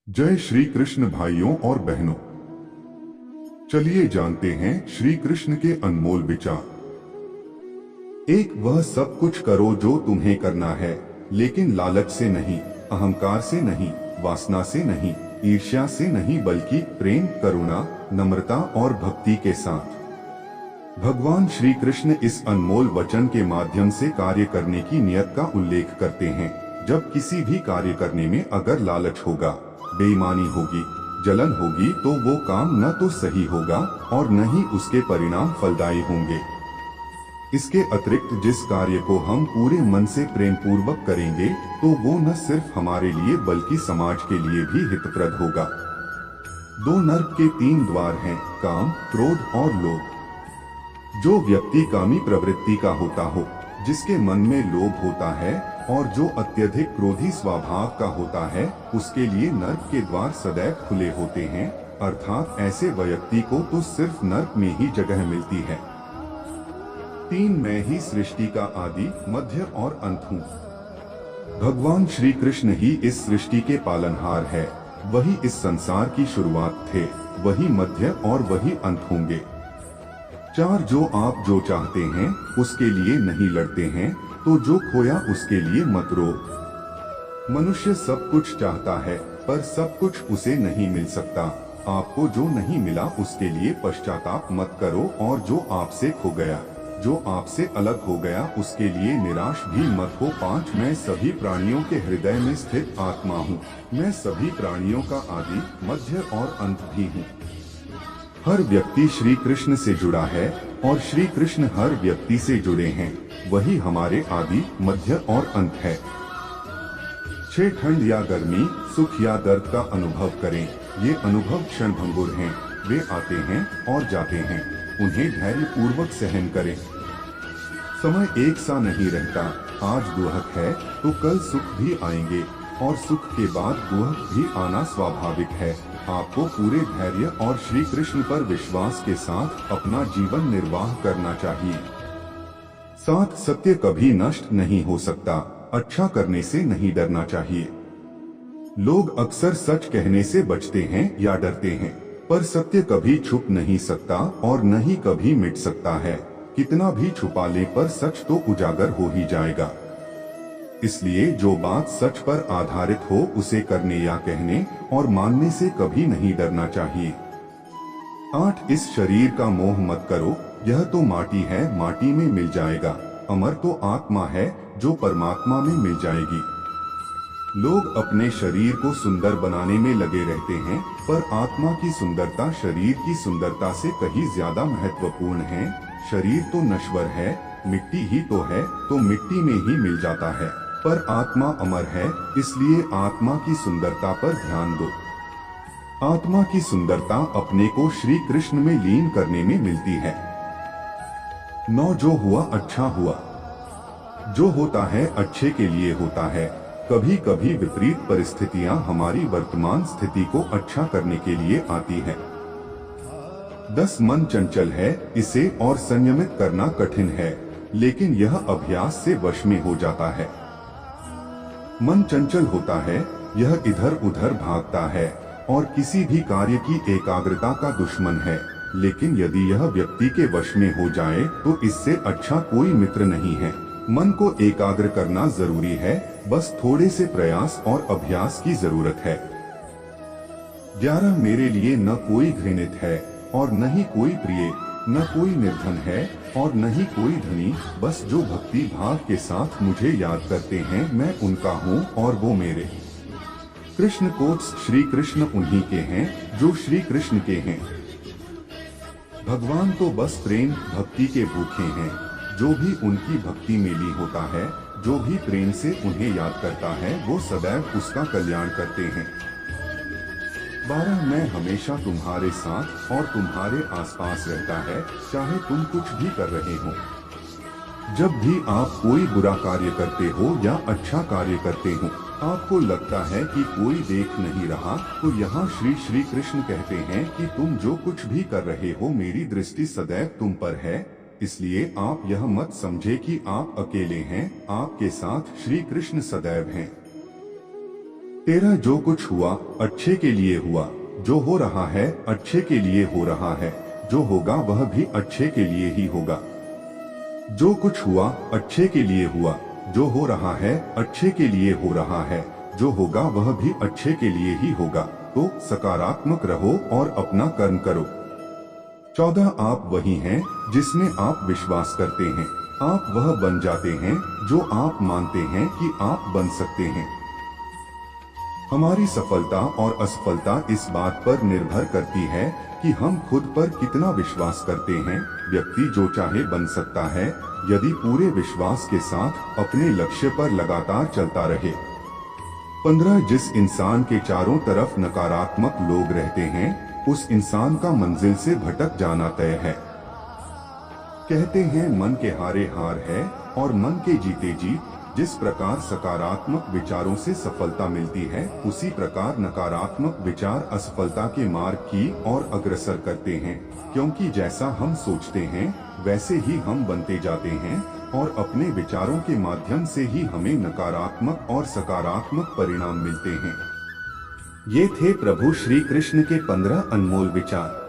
जय श्री कृष्ण भाइयों और बहनों। चलिए जानते हैं श्री कृष्ण के अनमोल विचार। एक, वह सब कुछ करो जो तुम्हें करना है, लेकिन लालच से नहीं, अहंकार से नहीं, वासना से नहीं, ईर्ष्या से नहीं, बल्कि प्रेम, करुणा, नम्रता और भक्ति के साथ। भगवान श्री कृष्ण इस अनमोल वचन के माध्यम से कार्य करने की नियत का उल्लेख करते हैं। जब किसी भी कार्य करने में अगर लालच होगा, बेईमानी होगी, जलन होगी, तो वो काम न तो सही होगा और न ही उसके परिणाम फलदायी होंगे। इसके अतिरिक्त जिस कार्य को हम पूरे मन से प्रेम पूर्वक करेंगे, तो वो न सिर्फ हमारे लिए बल्कि समाज के लिए भी हितप्रद होगा। दो नर्क के तीन द्वार हैं, काम, क्रोध और लोभ। जो व्यक्ति कामी प्रवृत्ति का होता हो, जिसके मन में लोभ होता है और जो अत्यधिक क्रोधी स्वभाव का होता है, उसके लिए नर्क के द्वार सदैव खुले होते हैं। अर्थात ऐसे व्यक्ति को तो सिर्फ नर्क में ही जगह मिलती है। तीन, मैं ही सृष्टि का आदि, मध्य और अंत हूँ। भगवान श्री कृष्ण ही इस सृष्टि के पालनहार है। वही इस संसार की शुरुआत थे, वही मध्य और वही अंत होंगे। चार, जो आप जो चाहते हैं उसके लिए नहीं लड़ते हैं, तो जो खोया उसके लिए मत रो। मनुष्य सब कुछ चाहता है, पर सब कुछ उसे नहीं मिल सकता। आपको जो नहीं मिला उसके लिए पश्चाताप मत करो, और जो आपसे खो गया, जो आपसे अलग हो गया, उसके लिए निराश भी मत हो। पांच, मैं सभी प्राणियों के हृदय में स्थित आत्मा हूँ। मैं सभी प्राणियों का आदि, मध्य और अंत भी हूँ। हर व्यक्ति श्री कृष्ण से जुड़ा है और श्री कृष्ण हर व्यक्ति से जुड़े हैं। वही हमारे आदि, मध्य और अंत है। छह, ठंड या गर्मी, सुख या दर्द का अनुभव करें। ये अनुभव क्षणभंगुर हैं, वे आते हैं और जाते हैं। उन्हें धैर्य पूर्वक सहन करें। समय एक सा नहीं रहता। आज दुख है तो कल सुख भी आएंगे, और सुख के बाद दुख भी आना स्वाभाविक है। आपको पूरे धैर्य और श्री कृष्ण पर विश्वास के साथ अपना जीवन निर्वाह करना चाहिए। साथ, सत्य कभी नष्ट नहीं हो सकता। अच्छा करने से नहीं डरना चाहिए। लोग अक्सर सच कहने से बचते हैं या डरते हैं, पर सत्य कभी छुप नहीं सकता और न ही कभी मिट सकता है। कितना भी छुपा ले, पर सच तो उजागर हो ही जाएगा। इसलिए जो बात सच पर आधारित हो, उसे करने या कहने और मानने से कभी नहीं डरना चाहिए। 8, इस शरीर का मोह मत करो। यह तो माटी है, माटी में मिल जाएगा। अमर तो आत्मा है, जो परमात्मा में मिल जाएगी। लोग अपने शरीर को सुंदर बनाने में लगे रहते हैं, पर आत्मा की सुंदरता शरीर की सुंदरता से कहीं ज्यादा महत्वपूर्ण है। शरीर तो नश्वर है, मिट्टी ही तो है, तो मिट्टी में ही मिल जाता है, पर आत्मा अमर है, इसलिए आत्मा की सुंदरता पर ध्यान दो। आत्मा की सुंदरता अपने को श्री कृष्ण में लीन करने में मिलती है। 9, जो हुआ अच्छा हुआ। जो होता है अच्छे के लिए होता है। कभी कभी विपरीत परिस्थितियां हमारी वर्तमान स्थिति को अच्छा करने के लिए आती है। 10, मन चंचल है, इसे और संयमित करना कठिन है, लेकिन यह अभ्यास से वश में हो जाता है। मन चंचल होता है, यह इधर उधर भागता है और किसी भी कार्य की एकाग्रता का दुश्मन है। लेकिन यदि यह व्यक्ति के वश में हो जाए, तो इससे अच्छा कोई मित्र नहीं है। मन को एकाग्र करना जरूरी है, बस थोड़े से प्रयास और अभ्यास की जरूरत है। 11, मेरे लिए न कोई घृणित है और न ही कोई प्रिय, न कोई निर्धन है और न ही कोई धनी। बस जो भक्ति भाव के साथ मुझे याद करते हैं, मैं उनका हूँ और वो मेरे। कृष्ण कोट्स, श्री कृष्ण उन्हीं के हैं जो श्री कृष्ण के हैं। भगवान तो बस प्रेम भक्ति के भूखे हैं। जो भी उनकी भक्ति में लीन होता है, जो भी प्रेम से उन्हें याद करता है, वो सदैव उसका कल्याण करते हैं। 12, मैं हमेशा तुम्हारे साथ और तुम्हारे आसपास रहता है, चाहे तुम कुछ भी कर रहे हो। जब भी आप कोई बुरा कार्य करते हो या अच्छा कार्य करते हो, आपको लगता है कि कोई देख नहीं रहा, तो यहाँ श्री श्री कृष्ण कहते हैं कि तुम जो कुछ भी कर रहे हो, मेरी दृष्टि सदैव तुम पर है। इसलिए आप यह मत समझे कि आप अकेले हैं, आपके साथ श्री कृष्ण सदैव हैं। तेरा जो कुछ हुआ अच्छे के लिए हुआ, जो हो रहा है अच्छे के लिए हो रहा है, जो होगा वह भी अच्छे के लिए ही होगा। जो कुछ हुआ अच्छे के लिए हुआ, जो हो रहा है अच्छे के लिए हो रहा है, जो होगा वह भी अच्छे के लिए ही होगा। तो सकारात्मक रहो और अपना कर्म करो। 14 आप वही हैं जिसमें आप विश्वास करते हैं। आप वह बन जाते हैं जो आप मानते हैं कि आप बन सकते हैं। हमारी सफलता और असफलता इस बात पर निर्भर करती है कि हम खुद पर कितना विश्वास करते हैं। व्यक्ति जो चाहे बन सकता है यदि पूरे विश्वास के साथ अपने लक्ष्य पर लगातार चलता रहे। 15 जिस इंसान के चारों तरफ नकारात्मक लोग रहते हैं उस इंसान का मंजिल से भटक जाना तय है। कहते हैं मन के हारे हार है और मन के जीते जीत। जिस प्रकार सकारात्मक विचारों से सफलता मिलती है उसी प्रकार नकारात्मक विचार असफलता के मार्ग की ओर अग्रसर करते हैं, क्योंकि जैसा हम सोचते हैं वैसे ही हम बनते जाते हैं और अपने विचारों के माध्यम से ही हमें नकारात्मक और सकारात्मक परिणाम मिलते हैं। ये थे प्रभु श्री कृष्ण के 15 अनमोल विचार।